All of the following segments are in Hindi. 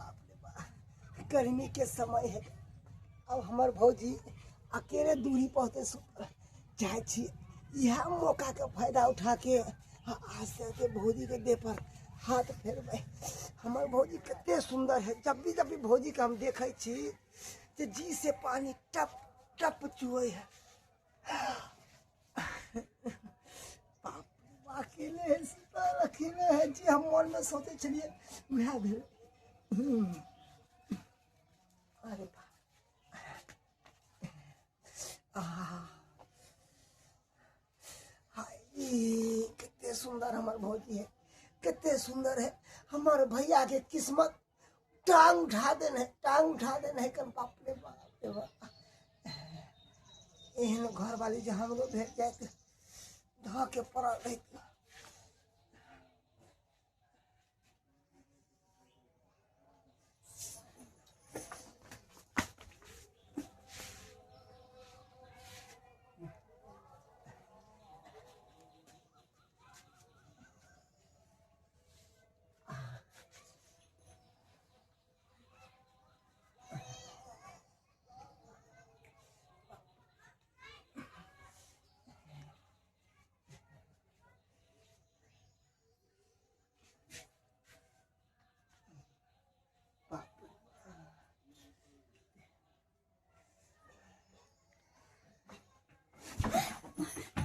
बाप रे बाप, गर्मी के समय है। अब हमार भौजी अकेले दूरी पहुँचे चाहे छी, यह मौका के फायदा उठा के आज से भौजी के देह पर हाथ फेरबे। हमार भौजी कितने सुंदर है। जब भी भौजी के हम देखे छी तो जी से पानी टप टप चुए है। बाप अकेले है, अकेले है जी। हम मन में सोचे चलिए वह भी। अरे कितने सुंदर हमारे भौजी है, कितने सुंदर है। हमारे भैया के किस्मत टांग उठा देने, टांग उठा देने कन। बाप रे बाप रे बाप, एहन घर वाली जो हमरो भेट जाए ध के पड़ल रही।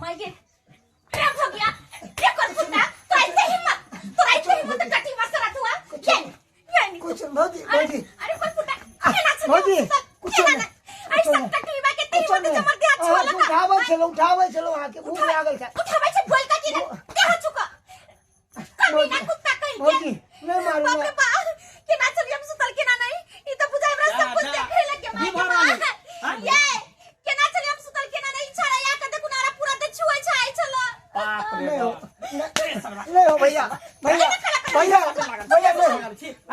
मायके क्या हो गया? क्या कर फुटा? तो ऐसे हिम्मत कटी मसरा हुआ। ये नहीं कुछ भौजी भौजी अरे कोई फुटा क्या ना चल भौजी कुछ नहीं ऐसा कटी में के तेरी मत जमर दे छोला उठावे चलो आके भूख लागल है। उठावे से बोल का कि रे क्या हो चुका? कभी ना कुत्ता कहीं भौजी नहीं मारो बाप रे बाप कि ना चल हम सुतल के ना नहीं ये तो बुझाई हमरा सब कुछ देखे लगे मां ये के ना चल हम सुतल के ना नहीं छाड़ा या के देखु नारा पूरा दे छुए छाई चलो बाप रे नहीं हो भैया भैया भैया भैया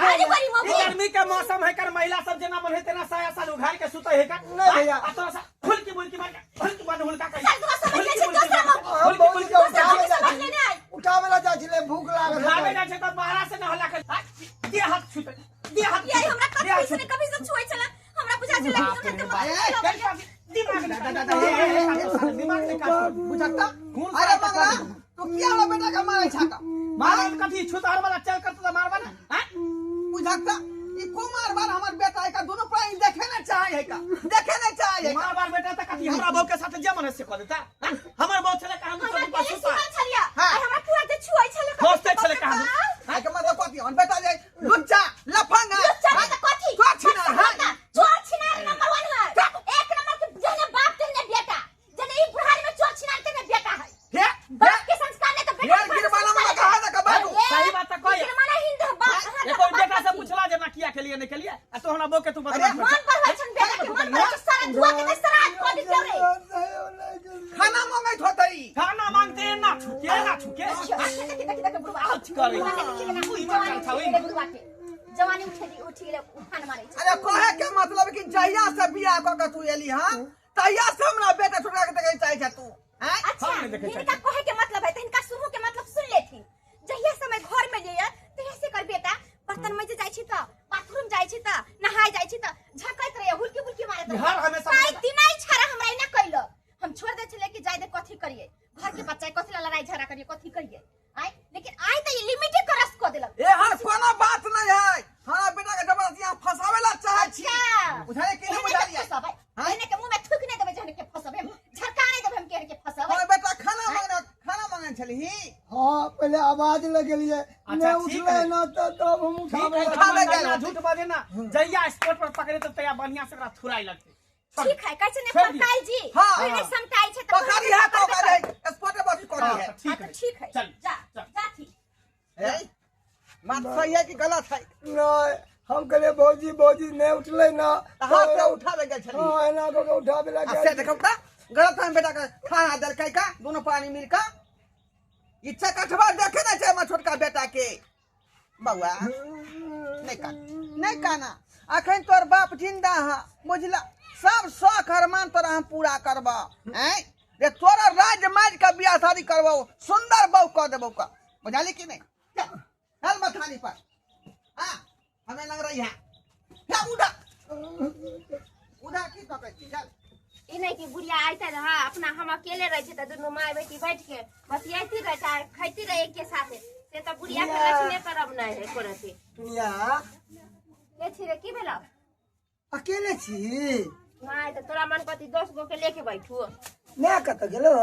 अरे बड़ी मम्मी गर्मी के मौसम है कर महिला सब जना मन है तेना साया साल उघार के सुते है का नहीं भैया तो फुल की बोल की मार फुल की बात हुलका चल तू समझ ले हम भौजी के उठावेला जा छिले भूख लागल खावे है। ना छै त बाहर से न हल्ला कर दे हाथ छूट दे हाथ ये हमरा कभी से छुए चला हमरा बुझा चला कि दिमाग से काट बुझता अरे मंगला तू क्या वाला बेटा का मारे छाका मारन कथी छुतार वाला चल कर तो मारबा ना हैं बुझता ई कुमार बार हमर बेटा है का दोनों प्राणी देखे ना चाहे है का देखे ना चाहे है मार बार बेटा त कथी हमरा बहू के साथ जे मन से कर देता हमर बहू छले का हम हमरा तो के पास सुता सुतल छलिया हमरा पूरा दे छुए चला दोस्ते छले का हम है का मतलब कथी हम बेटा जाय लुच्चा लफंगा चला त कथी छोड़ छिनार हां चोर छिनार नंबर 1 है एक नंबर के जने बाप तेने बेटा जने ई बुढ़ारी में चोर छिनार तेने बेटा है हे बाप के संस्कार ने तो बेटा यार गिरबाना में कहा ना का बाबू सही बात त कह गिरबाना हिंद बाप ये कोई बेटा से पूछला जे ना किया के लिए नहीं के लिए आ तो हमरा बहू के तू बता मन पर है छन बेटा के मन पर सारा दुआ के सराज को दी रे खाना मांगै थोतई खाना मांगते हैं ना छुके आज करे कोई मत था वही जवानी उठी ले उठान मारे अरे कहे के मतलब कि जहिया से बियाह क के तू एली हां तहिया से हमरा बेटा छोटा के देखे चाहे छ तू हैं अच्छा इनका कहे के मतलब है तो इनका शुरू के मतलब सुन लेथी जहिया समय घर में लिए तो ऐसे कर बेटा बर्तन में जाई छी त बाथरूम जाई छी त नहाय जाई छी त झकैत रहे हुलकी हुलकी मारत हर हमेशा काई दिनाई छरा हमरा इना कइलो हम छोड़ दे छले कि जाय दे कथी करिए घर के बच्चा कथी ला लड़ाई झगड़ा करिए कथी करिए आय लेकिन आय त लिमिट के रस को देलक ए हर कोनो बात नहीं है हां बेटा के जबरदस्ती यहां फसावेला चाहे छी बुझाए के नहीं बुझा लिया हां इने के मुंह में थूक नहीं देबे जने के फसबे झरका नहीं देबे हम के के फसबे ओए बेटा खाना मांगे छली हां पहले आवाज लगेलिए ने उठले ना तब हम उठावे गेल झूठ बाजे ना जइया स्पॉट पर पकड़े तो तया बढ़िया से ओकरा थुराई लगते ठीक है कैसे ने पकाई जी मैंने समटाई छे तो पकड़ी है तो करे स्पॉट पर करी है ठीक है चल जा थी ए बात सही है कि गलत है नहीं हम कहले भौजी भौजी ने उठले ना हाथ से उठावे गेल छली हां एना को उठावे लगे से देखो त गलत है बेटा का खाना दल कई का दोनों पानी मिल का इच्छा कठवा देखे ना चाहे छोटका बेटा के बउआ नहीं काना अखन तोर बाप जिंदा है बुझला सब शौक अरमान तोरा हम पूरा करबा हैं रे तोरा राज माज का बियाह शादी करबो सुंदर बहू क देबो का बुझाली कि नहीं चल मथानी पर हां हमें लग रही है क्या उड़ा उड़ा की तो कहती चल ई नहीं कि बुढ़िया आइते रहा अपना हम अकेले रहे थे तो दोनों माँ बेटी बैठ के बतियाती रहता खाती रहे एक के साथ से तो बुढ़िया के लक्ष्य करब नहीं है करते दुनिया के छिरे की भेला अकेले छी नहीं तो तोरा मन कति 10 गो के लेके बैठू मैं कत गेलो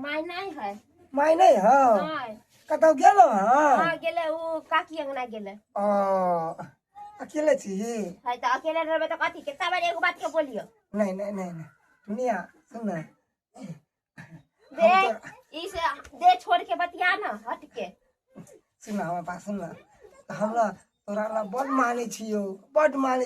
माय नहीं है माय नहीं हो नहीं कत गेलो हां हां गेले वो काकी अंगना गेले अकेले छी है तो अकेले रहबे तो कथी कितना बार एगो बात के बोलियो नहीं नहीं नहीं दुनिया सुन ना दे इसे दे छोड़ के बतिया ना हट के सुन हमारे पास सुन ना हमरा तोरा ला बड माने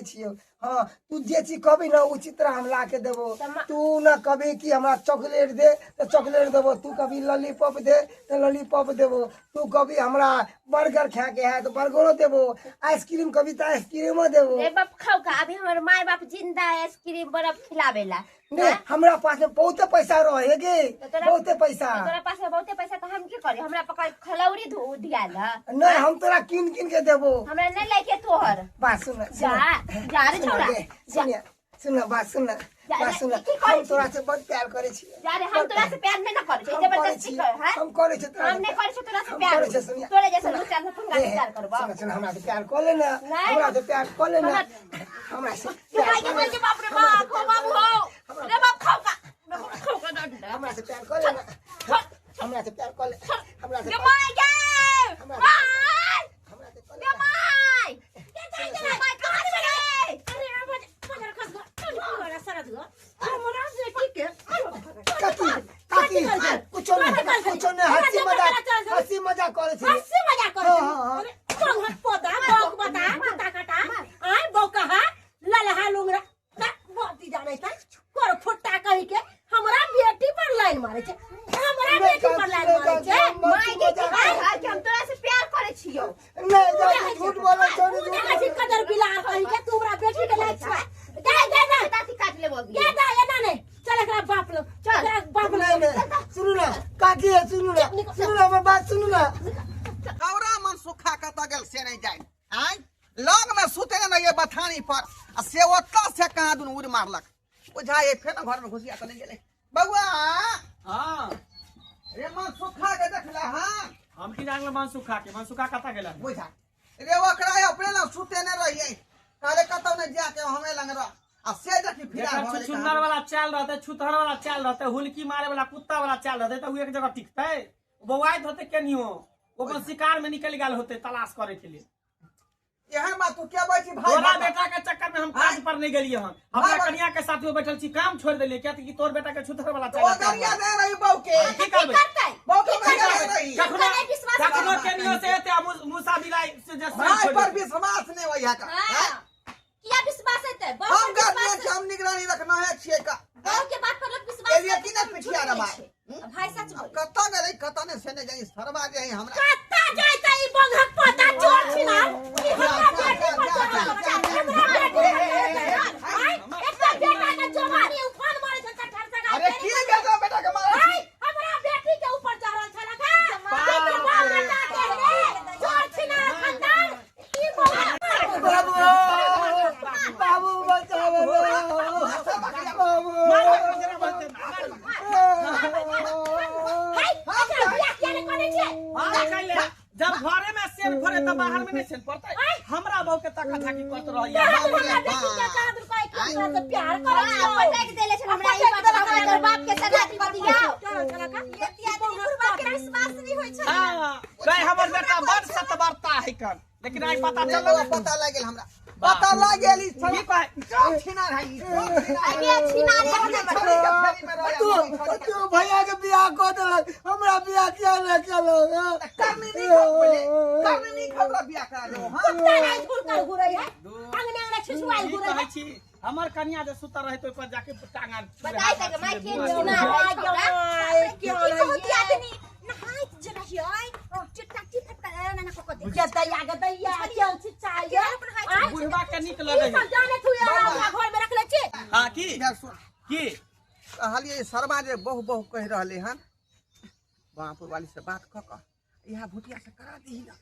छियो हाँ तू जे चीज कभी ना उचित तरह हम ला के देबो तू ना कभी कि हमरा चॉकलेट दे तो चॉकलेट देबो तू कभी लॉलीपॉप दे तो लॉलीपॉप देबो तू कभी हमरा बर्गर खा के है तो बर्गरो देबो आइसक्रीम कभी तो आइसक्रीमो देबो रे बाप खाओ का अभी हमर माय बाप जिंदा है आइसक्रीम बर्फ खिलावेला ने हमरा पास में बहुते पैसा रहे गे बहुते पैसा तोरा पास में बहुते पैसा तो हम की करी हमरा पकड़ खलौरी धो दियाला नहीं हम तोरा किन के देबो हमरा नहीं लेके तोहर बात सुन जा जा रे छोरा सुनिया सुन बात सुन हम तोरा से बहुत प्यार करे छी जा रे हम तोरा से प्यार नहीं ना करे छी जबरदस्ती कर है हम करे छी हम नहीं करे छी तोरा से प्यार तोरे जैसे दो चार से पंगा प्यार करबा सुन हमरा से प्यार कर ले ना हमरा से प्यार कर ले ना हमरा से प्यार के बोल के बाप रे बाप हो बाबू हो रे बाप खाओ का डंडा हमरा से प्यार कर ले ना हमरा से प्यार कर ले हमरा से माय गे माय हमरा से गे माय के जाई के माय कहां से रे अरे बाजार खस गो पूरा सारा दो हमरा से ठीक है काकी कुछ नहीं हंसी मजाक करे छी हंसी मजाक करे अरे कौन हट पोदा बक बता बता कटा आय बौका ललहा लुंगरा बोती जाने था कर फुट्टा कहि के हमरा बेटी पर लाइन मारे छे हमरा बेटी पर लाइन मारे छे माय के है कि हम तोरा से प्यार करे छियो नहीं झूठ बोलो छोड़ तू ऐसी कदर बिलार कहि के तू हमरा बेटी के लाइन छे दे ताती काट ले बोल ये दा ये ना नहीं चल एकरा बाप लो चल बाप लो सुनो ना काकी है सुनो ना मैं बात सुनो ना कौरा मन सुखा कत गेल से नहीं जाए आय लग में सुते ना ये बथानी पर आ से ओतला से कहां दुन उड़ मारलक बुझा ये फेर घर में घुसिया चले गेले बउआ हां रे मन सुखा के देखला हां हम की जान मन सुखा कता गेला बुझा रे ओकरा अपने ना सुते न रहिए काले कतौ न जाके हमें लंग रह आ से देखी फिरा छुछुंदर वाला चाल रहते छुतहर वाला चाल रहते हुलकी मारे वाला कुत्ता वाला चाल रहते तो एक जगह टिकते बौआइत होते केनियो ओकर शिकार में निकल गेल होते तलाश करे के लिए यहां बात तू क्या बैठी भाई तोरा बेटा के चक्कर में हम काज पर नहीं गेलिए हन हमरा कन्या के साथ में बैठल छी काम छोड़ देलिए क्या कि तोर बेटा के छुतहर वाला चाल ओ गरिया दे रही बहू के की करबे बहू के गरिया दे रही कखनो केनियो से एते मूसा बिलाई से जे भाई पर विश्वास नहीं होया का क्या विश्वास है हम गार्जियन के हम निगरानी रखना है छे का गांव के बात पर लोग विश्वास एरिया की ना पिछिया रे भाई भाई सच बोल कत्ता ने रे कत्ता ने से ने जाई सरवा जाई हमरा कत्ता जाय त ई बंघक पोता चोर छिना ई हमरा बेटी पर हमरा बेटी आय एकटा बेटा के जवानी उफान मारे छ ठर से अरे की बेटा बेटा के मारे आय हमरा बेटी के ऊपर चढ़ल छला का बाप बेटा के चोर छिना खानदान ई बाबू बचाओ बाबू जब घरे में सेल फरे त बाहर में नहीं सेल पड़ता हमरा बहू के तका थाकी करत रहइया प्यार कर पटक देले छ हमरा ई बात हमरा बाप के सगा कर दिया ये बात के विश्वास नहीं होय छ हां गए हमर बेटा बड़ सतबरता है कर लेकिन आई पता चलल पता लागल हमरा पता लागल ई की कहे छिना रही ये छिना रे तू भैया के बियाह कर देलक हमरा बियाह किया न केलो करनी नहीं खबर बियाह करा दो हां नहीं झूठ कर गुरई है अंगने अंगने छिछुआई गुरई कहै छी हमर कन्या जे सुतर रहे तो पर जाके टांगा बताई त माय के छिना रे क्यों बहुत आदमी नहाई जना हिय चिट्टा चिट्टा ना को दे गदैया चल छिछाइया बुढ़वा के निक लगे सब जाने तू घर में रख ले छी हां की कहलिए शर्मा जे बहु बहु कह रहले हन बाप वाली से बात क क यहां भुटिया से करा दी ना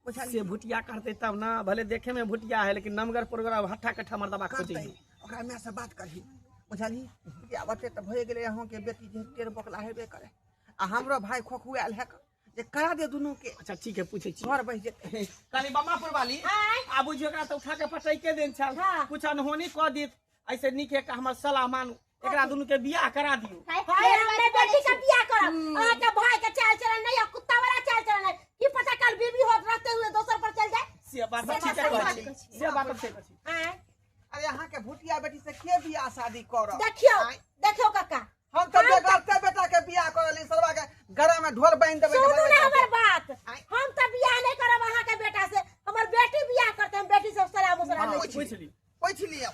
बुझलिए से भुटिया करते तब ना भले देखे में भुटिया है लेकिन नमगर प्रोग्राम हट्ठा कट्ठा मर्दबा खोजे करतै ओकरा में से बात करही बुझली या बते त भए गेलै अहाँ के बेटी जे टेर बकला हेबे करे आ हमरो भाई खोखुआल है जे करा दे दुनू के अच्छा ठीक है पूछे छी घर बस जेतै कनी बम्मापुर वाली आ बुझियो एकरा तो उठा के पटै के देन छल हाँ। कुछ अनहोनी क दी ऐसे निके का हमर सलाह मानू एकरा दुनू के बियाह करा दियो हाय हमरे बेटी का बियाह करब आ के भाई के चाल चलन नहीं है कुत्ता वाला चाल चलन है की पता कल बीबी होत रहते हुए दोसर पर चल जाए से बात से ठीक बात है सही बात से बात ठीक है आय अरे अहाँ के भुटिया बेटी से के बियाह शादी करब देखियो देखियो काका हम तो बेगरते बेटा के बियाह करली सरवा के गरा में ढोल बांध देबै सुनू ना हमर बात हम त बियाह नहीं करब अहाँ के बेटा से हमर बेटी बियाह करते हम बेटी से सलाम मुसलाम नहीं पूछ ली पूछ लियो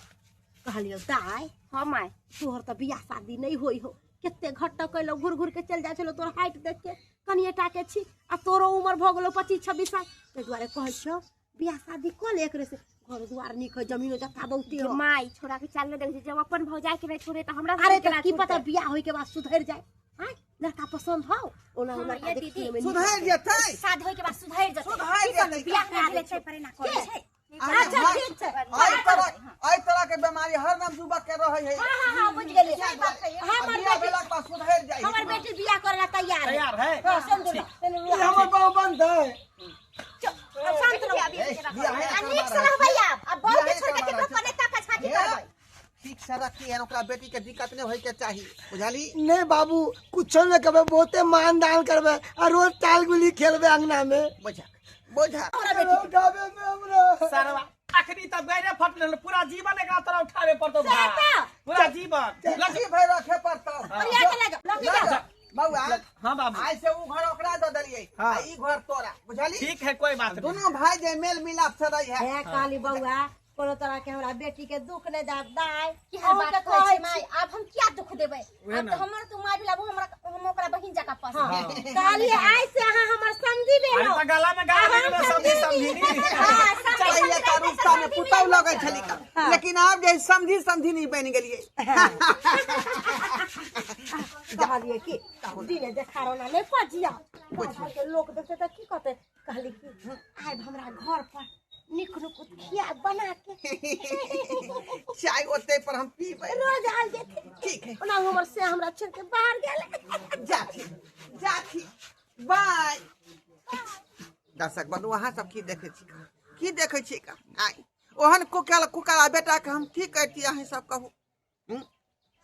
कहलियो दाई हम आय तोहर त बियाह शादी नहीं होई हो केते घट्ट कइलो घुर घुर के चल जाय छलो तोर हाइट देख के कनिएटा के छी आ तोरो उम्र भ गेलो 25-26 साल ते दुआरे कहै छौ बियाह शादी क ले एकरे से घर दुआर निक है जमीनो जत्ता बहुते हो माई छोड़ा के चाल दे जब अपन भौजाई के नहीं छोड़े तो हमरा अरे तो की पता बियाह होई के बाद सुधर जाए हां लड़का पसंद हो ओना हाँ, लड़का ये देखिए दीदी, में सुधर जेतै शादी होय के बाद सुधर जते सुधर की करबै जेतै। बियाह करा ले छै परे ना करे छै अच्छा ठीक छै आई तरह के बीमारी हर नाम युवक के रहै है हां हां बुझ गेलिए हमर बियाह बेटी भेला के बाद सुधर जाइ हमर बेटी बियाह करे ला तैयार है तैयार है हां समझ ये हमर बाबू बंद है शांत रहो अनेक सलाह भैया अब बहुत के छोड़ के केकरो पने ताका छाती करबै ठीक से रखी है ओकरा बेटी के दिक्कत नहीं होय के चाही बुझाली नहीं बाबू कुछ नहीं करबे बहुते मान दान करबे और रोज टाल गुली खेलबे अंगना में बुझा बुझा उठावे में हमरा सरवा अखनी तब गैरे फटल पूरा जीवन एकरा तरह उठावे पड़तो भाई पूरा जीवन लगी भाई रखे पड़ता और या के लगे अच्छा, बउआ हाँ बाबू आई से उ घर ओकरा दे देलिए हाँ। आ ई घर तोरा बुझाली ठीक है कोई बात नहीं दोनों भाई जे मेल मिलाप से रही है है काली बउआ कोनो तरह के हमरा बेटी के दुख नहीं दाब दाई की हर बात कहै छै माई अब हम क्या दुख देबै उहे अब ना। तो हमर तो माई बिलाबू हमरा हम ओकरा बहिन जका पसंद हां काली आई से अहाँ हमर समझी अरे बेलो तो गला में गाल लगे में समझी पहले का रुस्ता में पुतौ लगे छली का लेकिन अब जे समझी समझी नहीं बन गेलिए कहलिए कि दिने देखारो ना नहीं पजिया घर के लोग देखते त की कहते कहली कि आइ हमरा घर पर निक नुक खिया बना के चाय ओते पर हम पीबै रोज आल जेते ठीक है ओना हमर से हमरा छोड़ के बाहर गेले जाथी बाय दर्शक बंधु अहाँ सब की देखे छी का आई ओहन कुकाला बेटा के हम की कहती अहाँ सब कहू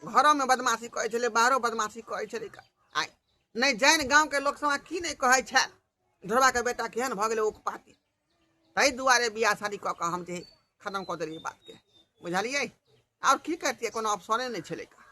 घरों में बदमाशी करे छले बाहरों बदमाशी करे छले का आई नहीं जान गांव के लोग सब की नहीं कहे छै ढोरबा के बेटा केहन भ गेलै उकपाती तै दुआरे बियाह शादी क के हम जे खत्म क देलिए बात के बुझलिए और की करतिए कोनो अफसरे नहीं छले का